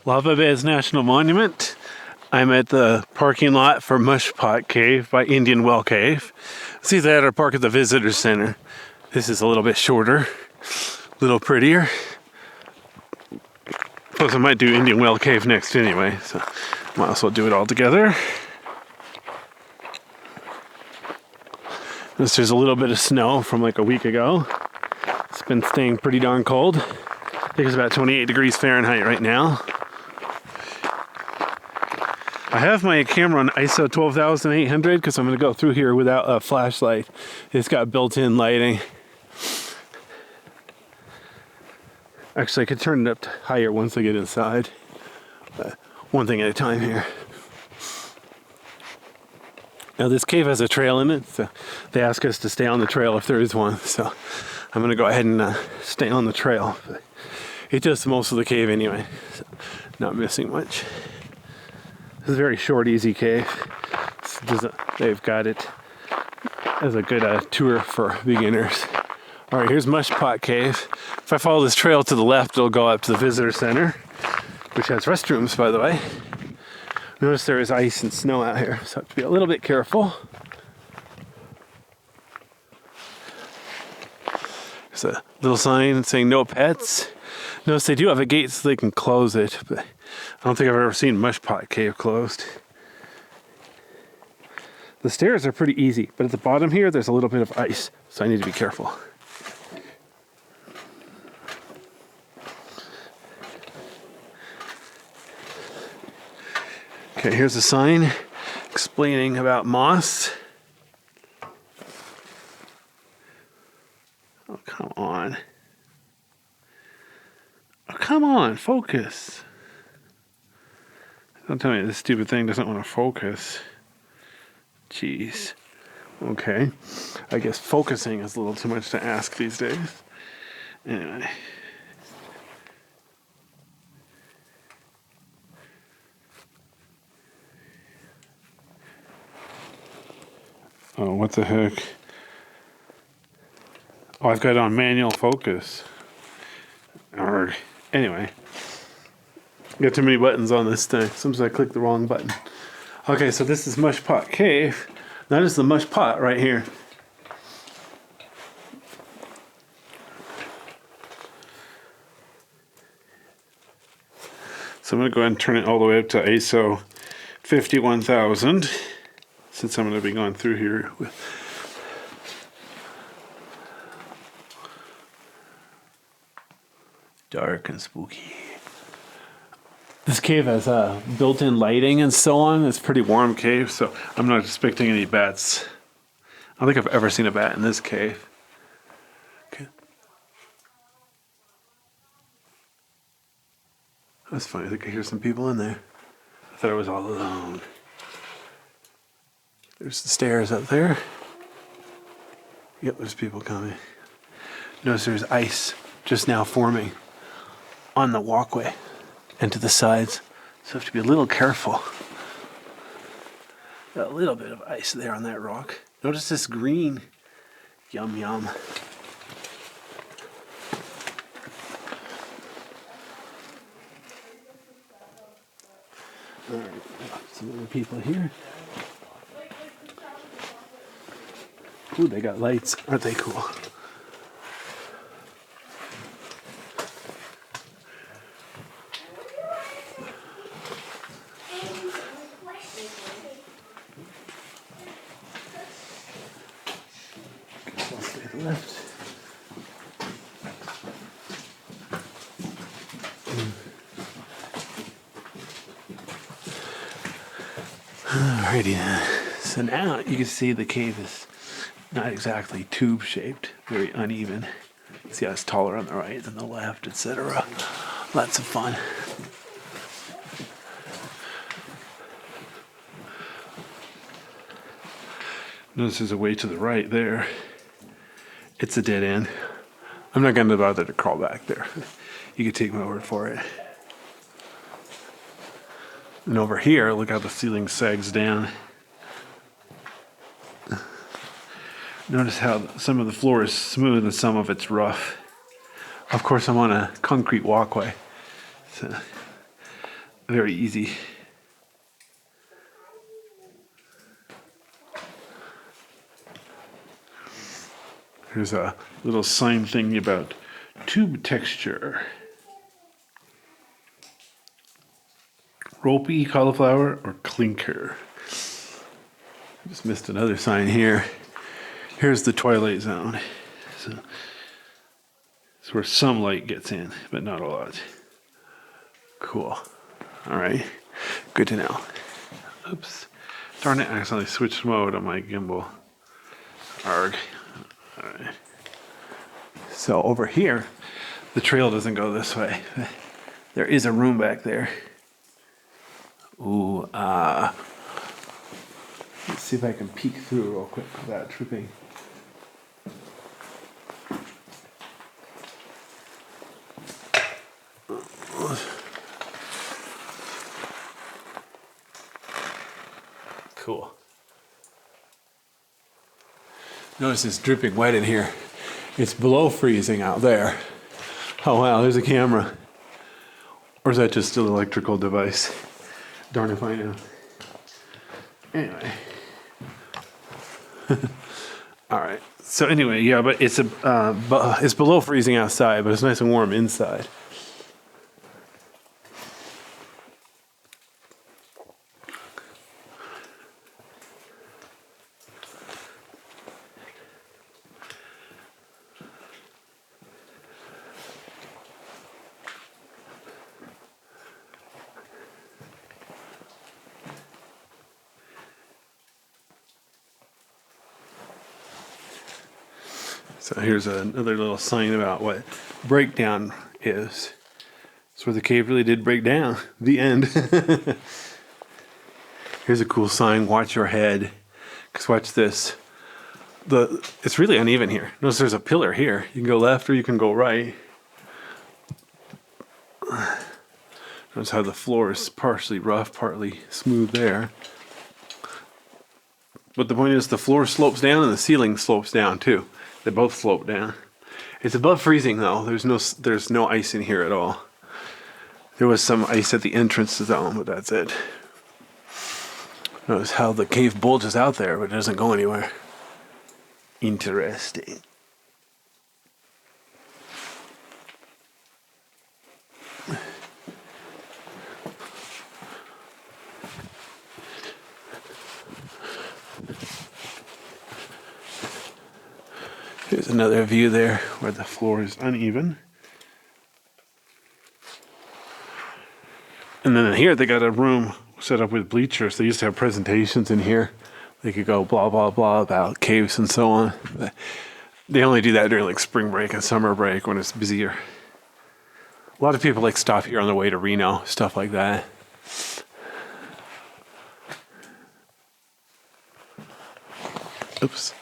Lava Beds National Monument. I'm at the parking lot for Mushpot Cave by Indian Well Cave. It's either that or park at the visitor center. This is a little bit shorter, a little prettier. Plus I might do Indian Well Cave next anyway, so might as well do it all together. There's a little bit of snow from like a week ago. It's been staying pretty darn cold. I think it's about 28 degrees Fahrenheit right now. I have my camera on ISO 12,800 because I'm going to go through here without a flashlight. It's got built-in lighting. Actually, I could turn it up higher once I get inside. But one thing at a time here. Now this cave has a trail in it, so they ask us to stay on the trail if there is one. So I'm going to go ahead and stay on the trail. But it does most of the cave anyway, so not missing much. It's a very short, easy cave. They've got it as a good tour for beginners. All right, here's Mushpot Cave. If I follow this trail to the left, it'll go up to the visitor center, which has restrooms, by the way. Notice there is ice and snow out here, so I have to be a little bit careful. There's a little sign saying no pets. Notice they do have a gate so they can close it, but I don't think I've ever seen Mushpot Cave closed. The stairs are pretty easy, but at the bottom here, there's a little bit of ice, so I need to be careful. Okay, here's a sign explaining about moss. Oh, come on. Oh, come on, focus. Don't tell me this stupid thing doesn't want to focus. Jeez. Okay. I guess focusing is a little too much to ask these days. Anyway. Oh, what the heck? Oh, I've got it on manual focus. Arrgh. Anyway. Got too many buttons on this thing. Sometimes I click the wrong button. Okay, so this is Mushpot Cave. That is the Mushpot right here. So I'm going to go ahead and turn it all the way up to ISO 51,000. Since I'm going to be going through here with dark and spooky. This cave has built-in lighting and so on. It's a pretty warm cave, so I'm not expecting any bats. I don't think I've ever seen a bat in this cave. Okay. That's funny. I think I hear some people in there. I thought I was all alone. There's the stairs up there. Yep, there's people coming. Notice there's ice just now forming on the walkway and to the sides. So I have to be a little careful. Got a little bit of ice there on that rock. Notice this green. Yum, yum. All right, some other people here. Ooh, they got lights. Aren't they cool? Guess I'll stay to the left. Alrighty then. So now you can see the cave is not exactly tube-shaped, very uneven. See how it's taller on the right than the left, etc. Lots of fun. Notice there's a way to the right there. It's a dead end. I'm not going to bother to crawl back there. You can take my word for it. And over here, look how the ceiling sags down. Notice how some of the floor is smooth and some of it's rough. Of course, I'm on a concrete walkway. So very easy. Here's a little sign thing about tube texture. Ropey cauliflower or clinker. Just missed another sign here. Here's the twilight zone. So it's where some light gets in, but not a lot. Cool. All right. Good to know. Oops. Darn it, I accidentally switched mode on my gimbal. Arg. All right. So over here, the trail doesn't go this way. There is a room back there. Ooh, let's see if I can peek through real quick without tripping. Cool. Notice it's dripping wet in here. It's below freezing out there. Oh wow, there's a camera. Or is that just an electrical device? Darn if I know. Anyway. All right. So anyway, yeah, but it's it's below freezing outside, but it's nice and warm inside. So here's another little sign about what breakdown is. It's where the cave really did break down. The end. Here's a cool sign, watch your head. Because watch this. It's really uneven here. Notice there's a pillar here. You can go left or you can go right. Notice how the floor is partially rough, partly smooth there. But the point is the floor slopes down and the ceiling slopes down too. They both slope down. It's above freezing though. There's no ice in here at all. There was some ice at the entrance zone, but that's it. Notice how the cave bulges out there, but it doesn't go anywhere. Interesting. Here's another view there where the floor is uneven. And then in here they got a room set up with bleachers. They used to have presentations in here. They could go blah, blah, blah about caves and so on. But they only do that during like spring break and summer break when it's busier. A lot of people like stop here on the way to Reno, stuff like that. Oops.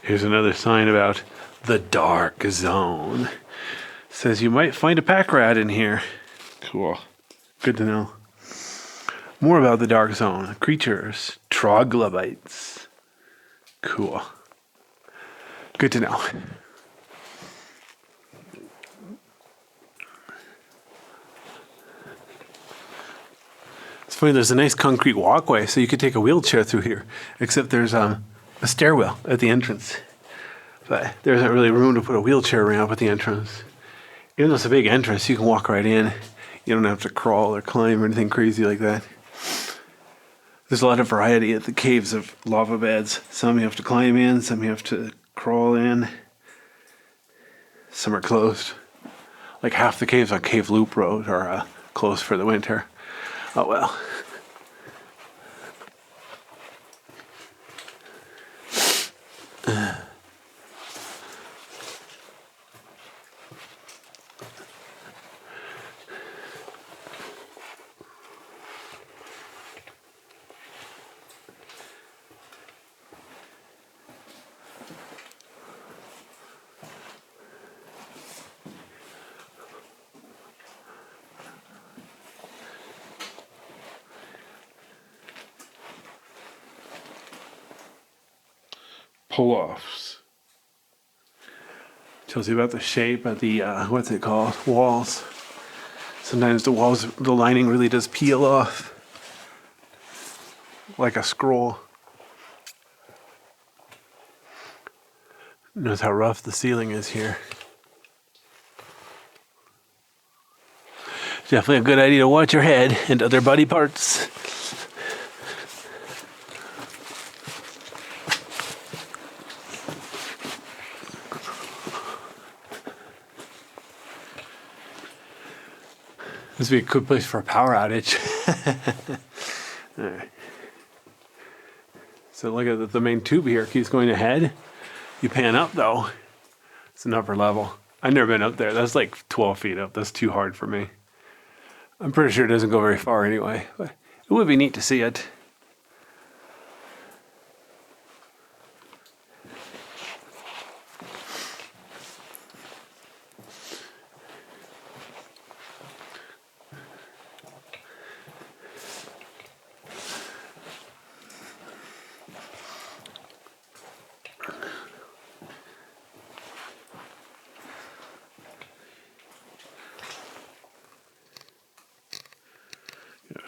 Here's another sign about the dark zone. It says you might find a pack rat in here. Cool. Good to know. More about the dark zone. Creatures. Troglobites. Cool. Good to know. It's funny, there's a nice concrete walkway, so you could take a wheelchair through here, except there's a stairwell at the entrance. But there isn't really room to put a wheelchair ramp at the entrance. Even though it's a big entrance, you can walk right in. You don't have to crawl or climb or anything crazy like that. There's a lot of variety at the caves of lava beds. Some you have to climb in, some you have to crawl in. Some are closed. Like half the caves on Cave Loop Road are closed for the winter. Oh well. pull-offs. Tells you about the shape of the, what's it called, walls. Sometimes the walls, the lining really does peel off like a scroll. Notice how rough the ceiling is here. Definitely a good idea to watch your head and other body parts. This would be a good place for a power outage. All right. So look at the main tube here keeps going ahead. You pan up though, it's an upper level. I've never been up there. That's like 12 feet up. That's too hard for me. I'm pretty sure it doesn't go very far anyway, but it would be neat to see it.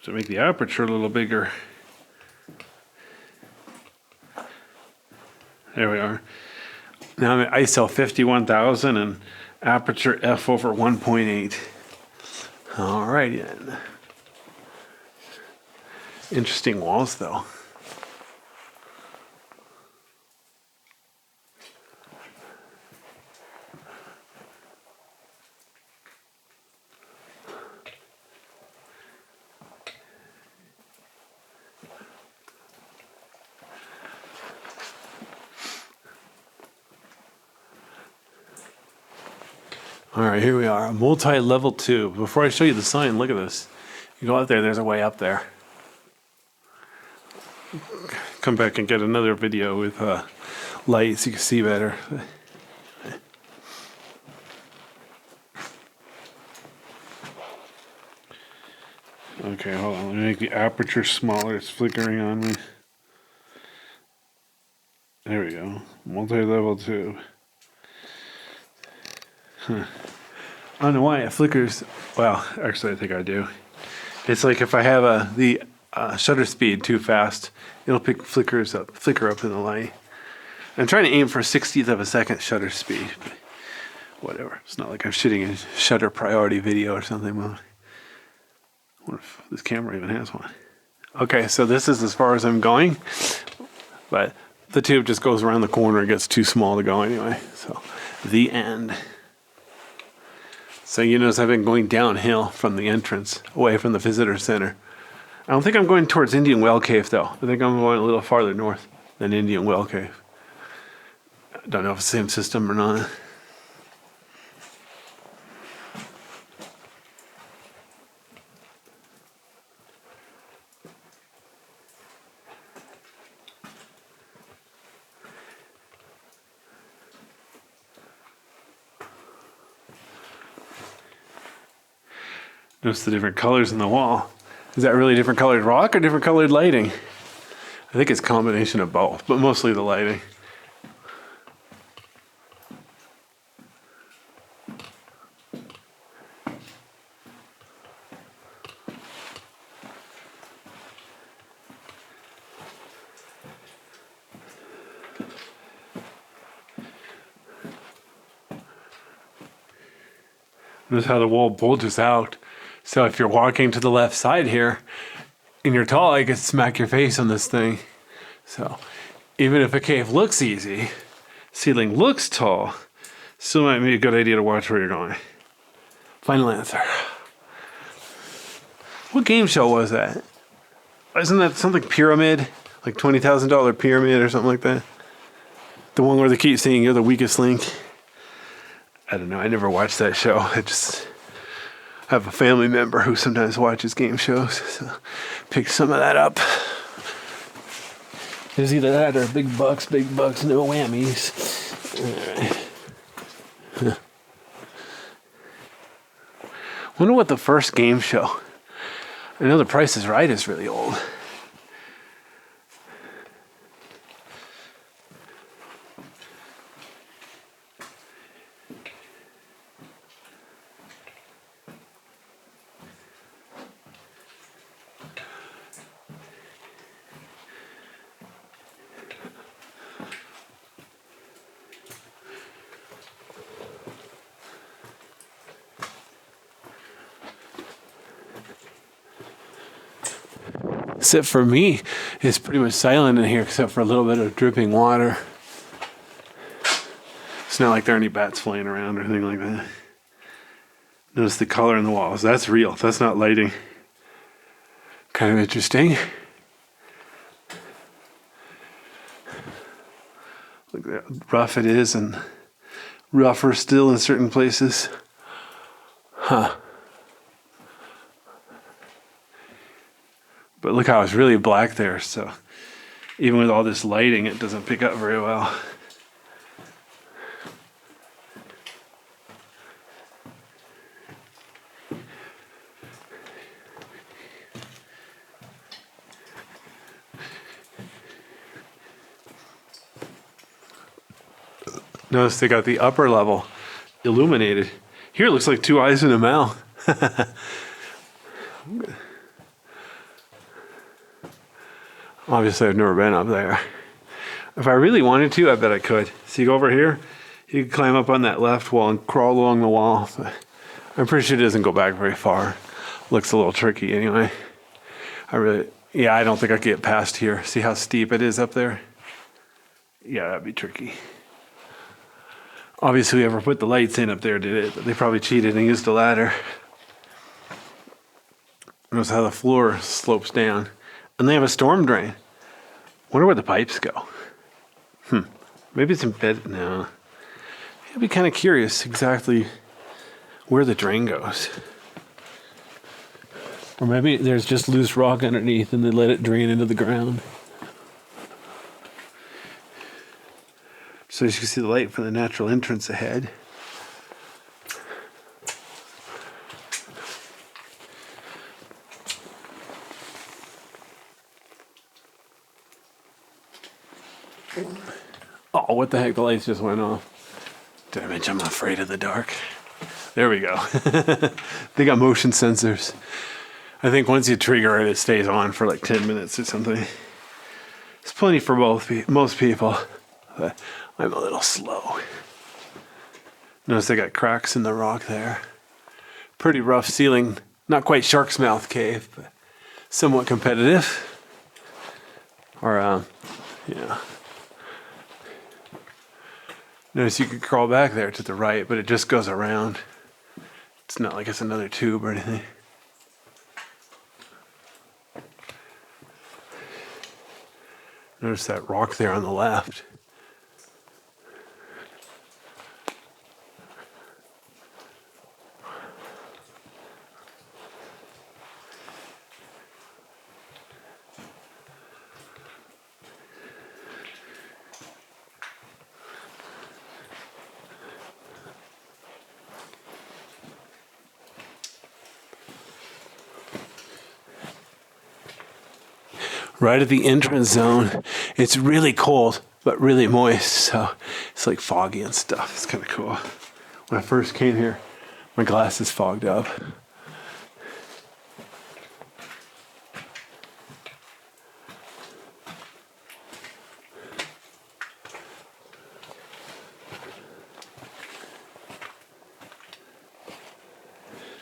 To make the aperture a little bigger. There we are. Now I'm at ISO 51,000 and aperture f over 1.8. Alrighty then. Interesting walls though. All right, here we are, a multi-level tube. Before I show you the sign, look at this. You go out there, there's a way up there. Come back and get another video with light so you can see better. Okay, hold on, let me make the aperture smaller. It's flickering on me. There we go, multi-level tube. Huh. I don't know why it flickers. Well, actually, I think I do. It's like if I have the shutter speed too fast, it'll flicker up in the light. I'm trying to aim for 1/60th of a second shutter speed, but whatever. It's not like I'm shooting a shutter priority video or something. Well, I wonder if this camera even has one. Okay, so this is as far as I'm going, but the tube just goes around the corner and gets too small to go anyway. So, the end. So you notice I've been going downhill from the entrance, away from the visitor center. I don't think I'm going towards Indian Well Cave though. I think I'm going a little farther north than Indian Well Cave. I don't know if it's the same system or not. Notice the different colors in the wall. Is that really different colored rock or different colored lighting? I think it's a combination of both, but mostly the lighting. Notice how the wall bulges out. So if you're walking to the left side here and you're tall, you could smack your face on this thing. So even if a cave looks easy, ceiling looks tall, still might be a good idea to watch where you're going. Final answer. What game show was that? Isn't that something pyramid? Like $20,000 pyramid or something like that? The one where they keep saying you're the weakest link? I don't know, I never watched that show. I just have a family member who sometimes watches game shows, so pick some of that up. There's either that or big bucks, no whammies. All right. Wonder what the first game show. I know The Price is Right is really old. except for me, it's pretty much silent in here except for a little bit of dripping water. It's not like there are any bats flying around or anything like that. Notice the color in the walls. That's real. That's not lighting. Kind of interesting. Look at how rough it is, and rougher still in certain places. Huh. But look how it's really black there, so even with all this lighting, it doesn't pick up very well. Notice they got the upper level illuminated. Here it looks like two eyes and a mouth. Obviously, I've never been up there. If I really wanted to, I bet I could. So you go over here, you can climb up on that left wall and crawl along the wall. But I'm pretty sure it doesn't go back very far. Looks a little tricky anyway. I don't think I could get past here. See how steep it is up there? Yeah, that'd be tricky. Obviously, whoever put the lights in up there did it, but they probably cheated and used a ladder. Notice how the floor slopes down. And they have a storm drain. Wonder where the pipes go. Maybe it's embedded. No. I'd be kind of curious exactly where the drain goes. Or maybe there's just loose rock underneath and they let it drain into the ground. So as you can see the light from the natural entrance ahead. Oh, what the heck? The lights just went off. Did I mention I'm afraid of the dark? There we go. They got motion sensors. I think once you trigger it, it stays on for like 10 minutes or something. It's plenty for most people. But I'm a little slow. Notice they got cracks in the rock there. Pretty rough ceiling. Not quite Shark's Mouth Cave, but somewhat competitive. Or, yeah. Notice you could crawl back there to the right, but it just goes around. It's not like it's another tube or anything. Notice that rock there on the left. Right at the entrance zone, it's really cold, but really moist, so it's like foggy and stuff. It's kind of cool. When I first came here, my glasses fogged up.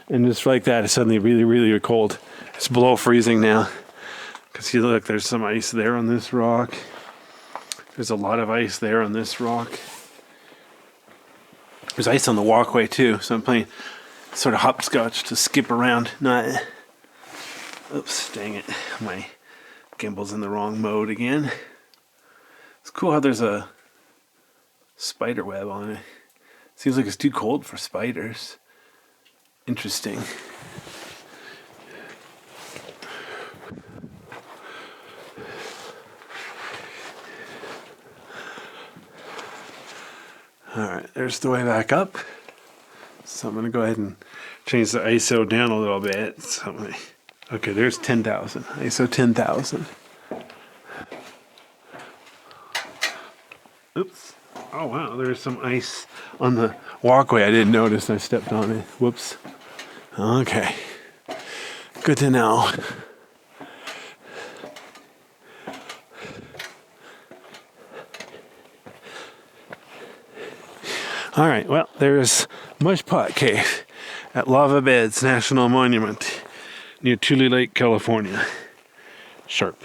And just like that, it's suddenly really, really cold. It's below freezing now. Because you look, there's some ice there on this rock. There's a lot of ice there on this rock. There's ice on the walkway too, so I'm playing sort of hopscotch to skip around. Not. Oops, dang it. My gimbal's in the wrong mode again. It's cool how there's a spider web on it. Seems like it's too cold for spiders. Interesting. Alright, there's the way back up. So I'm going to go ahead and change the ISO down a little bit. Okay, there's 10,000. ISO 10,000. Oops. Oh wow, there's some ice on the walkway. I didn't notice. I stepped on it. Whoops. Okay. Good to know. All right, well, there's Mushpot Cave at Lava Beds National Monument near Tule Lake, California. sharp.